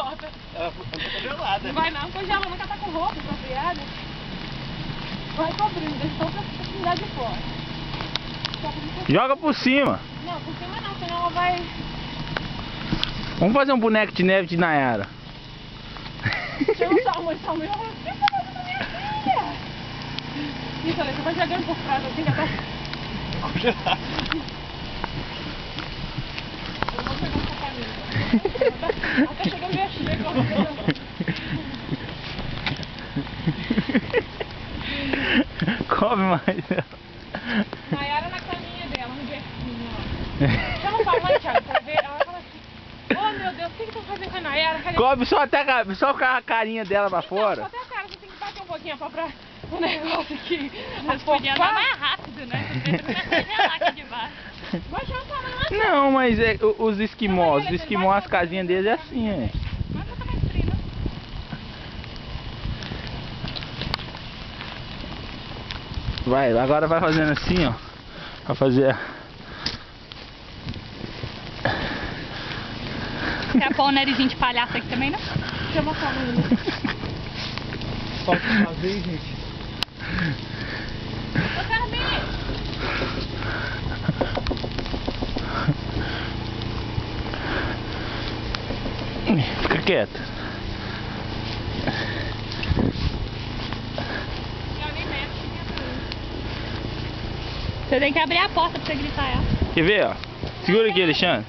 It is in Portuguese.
volta. Ela tá congelada. Não vai não, congela, nunca tá com roupa apropriada. Vai cobrindo, deixa toda a possibilidade de fora. Joga por cima. Não, por cima não, senão ela vai... Vamos fazer um boneco de neve de Nayara. Chega o Samuel, o que você tá fazendo com minha filha? Isso, olha, você vai jogando por trás assim que até... Congelada. Eu vou pegar essa camisa. Até chegou minha chega. Come mais. Nayara na caminha dela, no bercinho, ó. Chama sua mãe, Thiago, pra ver. Ela fala assim, oh meu Deus, o que que estão fazendo com a Nayara? Cadê? Come só com a carinha dela pra Só fora. até a cara, você tem que bater um pouquinho pra o negócio aqui. Mas podia andar mais rápido, né? Você não vai congelar aqui debaixo. Vai chamar sua mãe lá. Não, mas é, os esquimós, as casinhas deles é assim, é. Mas não tá mais frio, né? Vai, agora vai fazendo assim, ó. Pra fazer. Quer pôr o narizinho de palhaço aqui também, não? Chama sua mãe. Só que uma vez, gente. Ô, Carminha! Fica quieto. Você tem que abrir a porta pra você gritar ela. Quer ver, ó? Segura aqui, Alexandre.